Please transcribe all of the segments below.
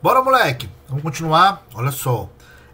Bora, moleque! Vamos continuar? Olha só.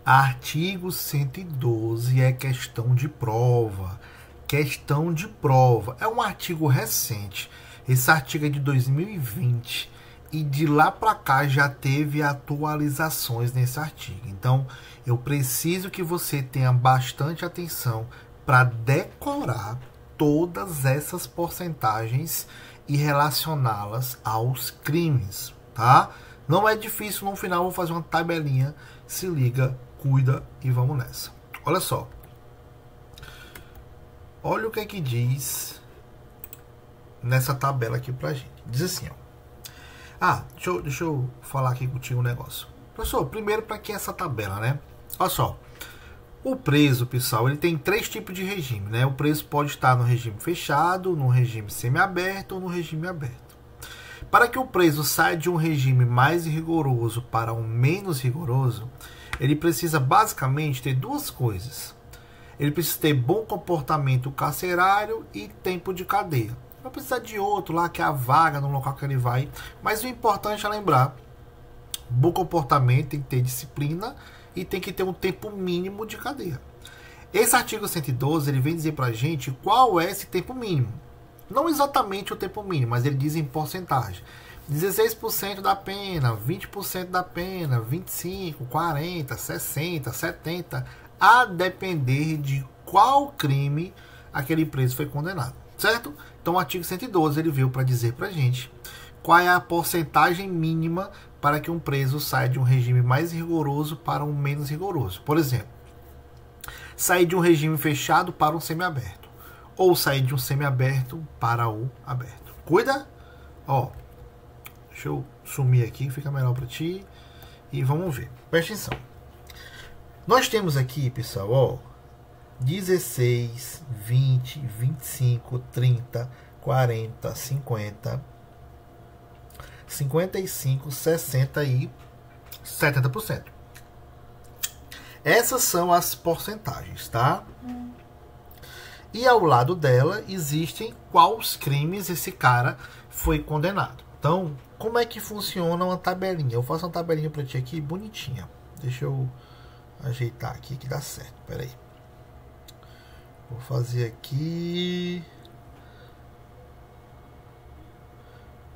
Artigo 112 é questão de prova. Questão de prova. É um artigo recente. Esse artigo é de 2020. E de lá para cá já teve atualizações nesse artigo. Então, eu preciso que você tenha bastante atenção para decorar todas essas porcentagens e relacioná-las aos crimes, tá? Não é difícil, no final eu vou fazer uma tabelinha. Se liga, cuida e vamos nessa. Olha só. Olha o que é que diz nessa tabela aqui pra gente. Diz assim, ó. Deixa eu falar aqui contigo um negócio. Professor, primeiro para que essa tabela, né? Olha só. O preso, pessoal, ele tem 3 tipos de regime, né? O preso pode estar no regime fechado, no regime semiaberto ou no regime aberto. Para que o preso saia de um regime mais rigoroso para um menos rigoroso, ele precisa basicamente ter 2 coisas. Ele precisa ter bom comportamento carcerário e tempo de cadeia. Não precisa de outro lá, que é a vaga no local que ele vai. Mas o importante é lembrar, bom comportamento, tem que ter disciplina e tem que ter um tempo mínimo de cadeia. Esse artigo 112, ele vem dizer pra gente qual é esse tempo mínimo. Não exatamente o tempo mínimo, mas ele diz em porcentagem. 16% da pena, 20% da pena, 25%, 40%, 60%, 70%, a depender de qual crime aquele preso foi condenado, certo? Então o artigo 112 ele veio para dizer para a gente qual é a porcentagem mínima para que um preso saia de um regime mais rigoroso para um menos rigoroso. Por exemplo, sair de um regime fechado para um semiaberto. Ou sair de um semiaberto para o aberto. Cuida? Ó, deixa eu sumir aqui, fica melhor para ti. E vamos ver. Presta atenção. Nós temos aqui, pessoal, ó, 16, 20, 25, 30, 40, 50, 55, 60 e 70%. Essas são as porcentagens, tá? E ao lado dela existem quais crimes esse cara foi condenado. Então, como é que funciona uma tabelinha? Eu faço uma tabelinha para ti aqui bonitinha. Deixa eu ajeitar aqui que dá certo. Pera aí. Vou fazer aqui.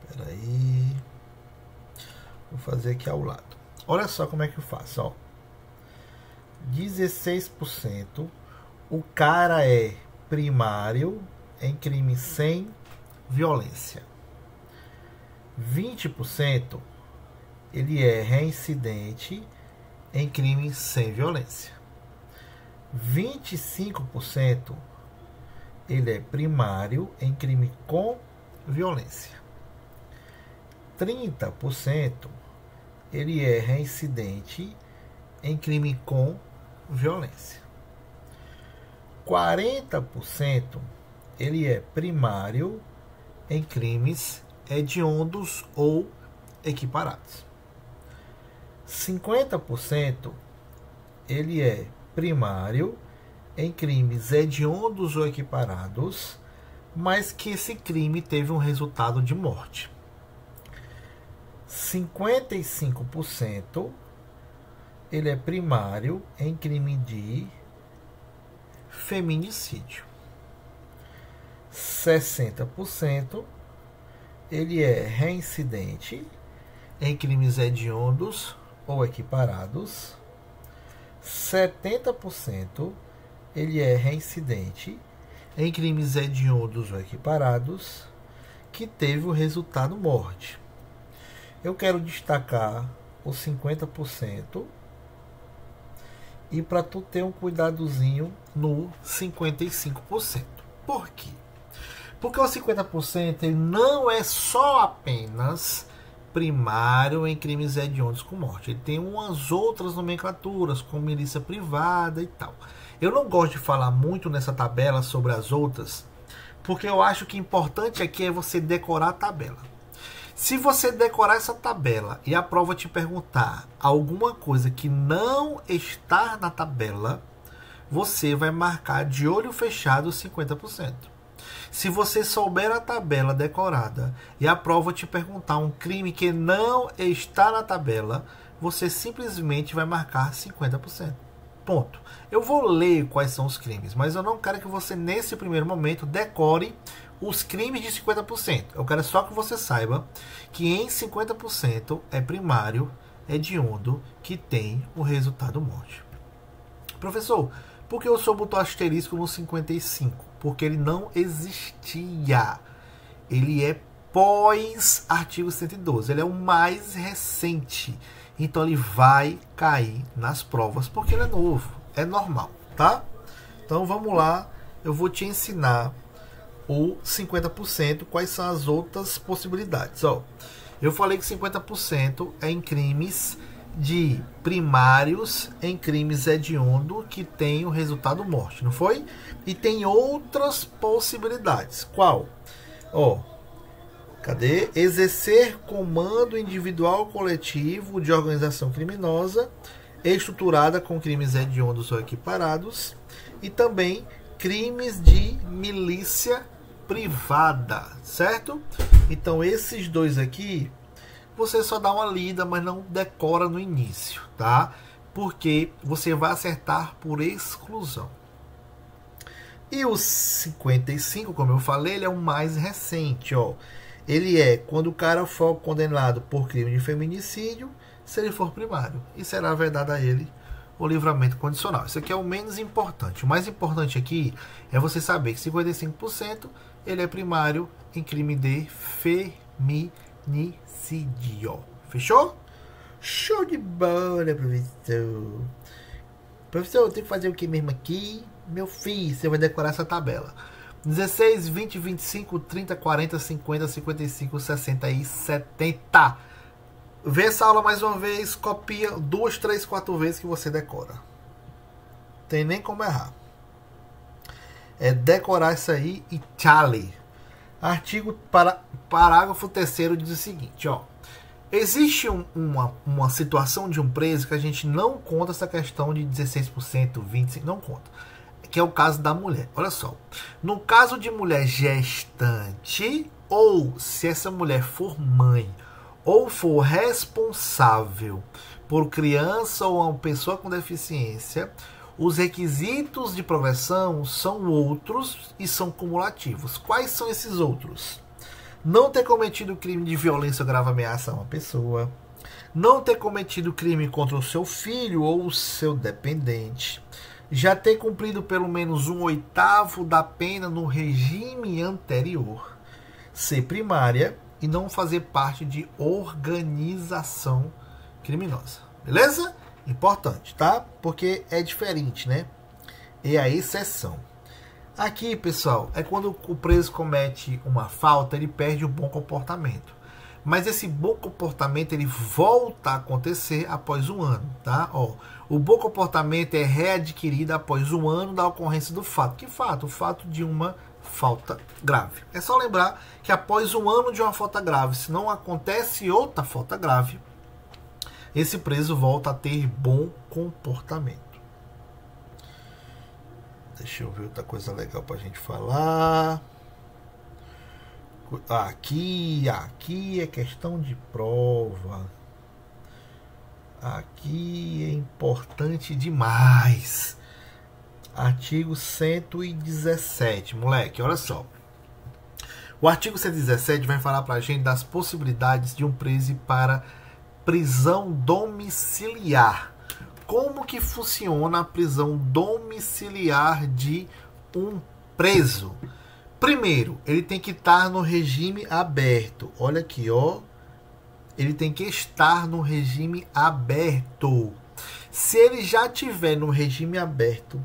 Pera aí. Vou fazer aqui ao lado. Olha só como é que eu faço, ó. 16%. O cara é primário em crime sem violência. 20% ele é reincidente em crime sem violência. 25% ele é primário em crime com violência. 30% ele é reincidente em crime com violência. 40% ele é primário em crimes hediondos ou equiparados. 50% ele é primário em crimes hediondos ou equiparados, mas que esse crime teve um resultado de morte. 55% ele é primário em crime de feminicídio. 60% ele é reincidente em crimes hediondos ou equiparados. 70% ele é reincidente em crimes hediondos ou equiparados que teve o resultado morte. Eu quero destacar os 50% e para tu ter um cuidadozinho no 55%. Por quê? Porque o 50% ele não é só apenas primário em crimes hediondos com morte. Ele tem umas outras nomenclaturas, como milícia privada e tal. Eu não gosto de falar muito nessa tabela sobre as outras, porque eu acho que o importante aqui é você decorar a tabela. Se você decorar essa tabela e a prova te perguntar alguma coisa que não está na tabela, você vai marcar de olho fechado 50%. Se você souber a tabela decorada e a prova te perguntar um crime que não está na tabela, você simplesmente vai marcar 50%. Ponto. Eu vou ler quais são os crimes, mas eu não quero que você, nesse primeiro momento, decore os crimes de 50%. Eu quero só que você saiba que em 50% é primário, hediondo, que tem o resultado morte. Professor, por que o senhor botou asterisco no 55? Porque ele não existia. Ele é pós artigo 112. Ele é o mais recente. Então ele vai cair nas provas porque ele é novo. É normal, tá? Então vamos lá. Eu vou te ensinar o 50%. Quais são as outras possibilidades? Ó, eu falei que 50% é em crimes de primários, em crimes hediondo que tem o resultado morte, não foi? E tem outras possibilidades. Qual? Ó, cadê? Exercer comando individual ou coletivo de organização criminosa estruturada com crimes hediondos ou equiparados e também crimes de milícia privada, certo? Então esses dois aqui você só dá uma lida, mas não decora no início, tá? Porque você vai acertar por exclusão. E o 55, como eu falei, ele é o mais recente, ó. Ele é quando o cara for condenado por crime de feminicídio, se ele for primário, e será vedado a ele o livramento condicional. Isso aqui é o menos importante. O mais importante aqui é você saber que 55% ele é primário em crime de feminicídio. Fechou? Show de bola, professor. Professor, eu tenho que fazer o que mesmo aqui? Meu filho, você vai decorar essa tabela. 16, 20, 25, 30, 40, 50, 55, 60 e 70. Vê essa aula mais uma vez, copia 2, 3, 4 vezes que você decora. Tem nem como errar. É decorar isso aí e tchale. Artigo parágrafo 3º diz o seguinte, ó. Existe uma situação de um preso que a gente não conta essa questão de 16%, 25%, não conta. Que é o caso da mulher. Olha só. No caso de mulher gestante, ou se essa mulher for mãe, ou for responsável por criança ou uma pessoa com deficiência, os requisitos de progressão são outros e são cumulativos. Quais são esses outros? Não ter cometido crime de violência ou grave ameaça a uma pessoa, não ter cometido crime contra o seu filho ou o seu dependente, já ter cumprido pelo menos 1/8 da pena no regime anterior, ser primária e não fazer parte de organização criminosa. Beleza? Importante, tá? Porque é diferente, né? É a exceção. Aqui, pessoal, é quando o preso comete uma falta, ele perde o bom comportamento. Mas esse bom comportamento, ele volta a acontecer após 1 ano, tá? Ó, o bom comportamento é readquirido após 1 ano da ocorrência do fato. Que fato? O fato de uma falta grave. É só lembrar que após 1 ano de uma falta grave, se não acontece outra falta grave, esse preso volta a ter bom comportamento. Deixa eu ver outra coisa legal pra gente falar. Aqui é questão de prova. Aqui é importante demais. Artigo 117, moleque, olha só. O artigo 117 vai falar pra gente das possibilidades de um preso ir para prisão domiciliar. Como que funciona a prisão domiciliar de um preso? Primeiro, ele tem que estar no regime aberto. Olha aqui, ó. Ele tem que estar no regime aberto. Se ele já estiver no regime aberto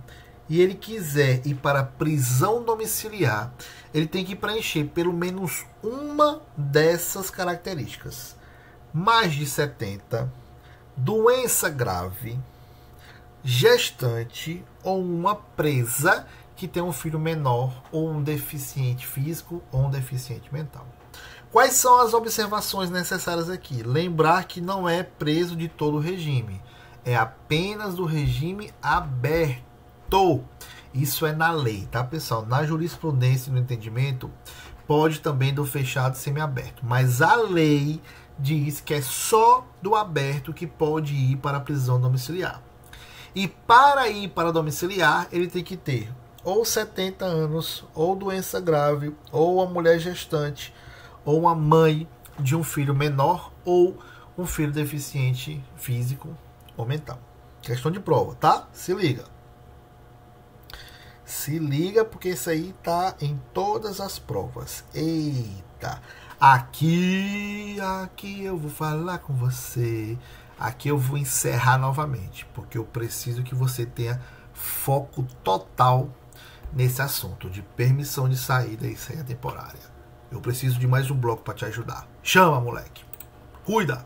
e ele quiser ir para prisão domiciliar, ele tem que preencher pelo menos uma dessas características. Mais de 70, doença grave, gestante ou uma presa que tem um filho menor ou um deficiente físico ou um deficiente mental. Quais são as observações necessárias aqui? Lembrar que não é preso de todo o regime. É apenas do regime aberto. Isso é na lei, tá, pessoal? Na jurisprudência e no entendimento, pode também do fechado e semiaberto. Mas a lei diz que é só do aberto que pode ir para a prisão domiciliar. E para ir para domiciliar, ele tem que ter ou 70 anos, ou doença grave, ou uma mulher gestante, ou uma mãe de um filho menor, ou um filho deficiente físico ou mental. Questão de prova, tá? Se liga. Se liga, porque isso aí tá em todas as provas. Eita! Aqui eu vou falar com você. Aqui eu vou encerrar novamente, porque eu preciso que você tenha foco total nesse assunto de permissão de saída e senha temporária. Eu preciso de mais um bloco para te ajudar. Chama, moleque. Cuida!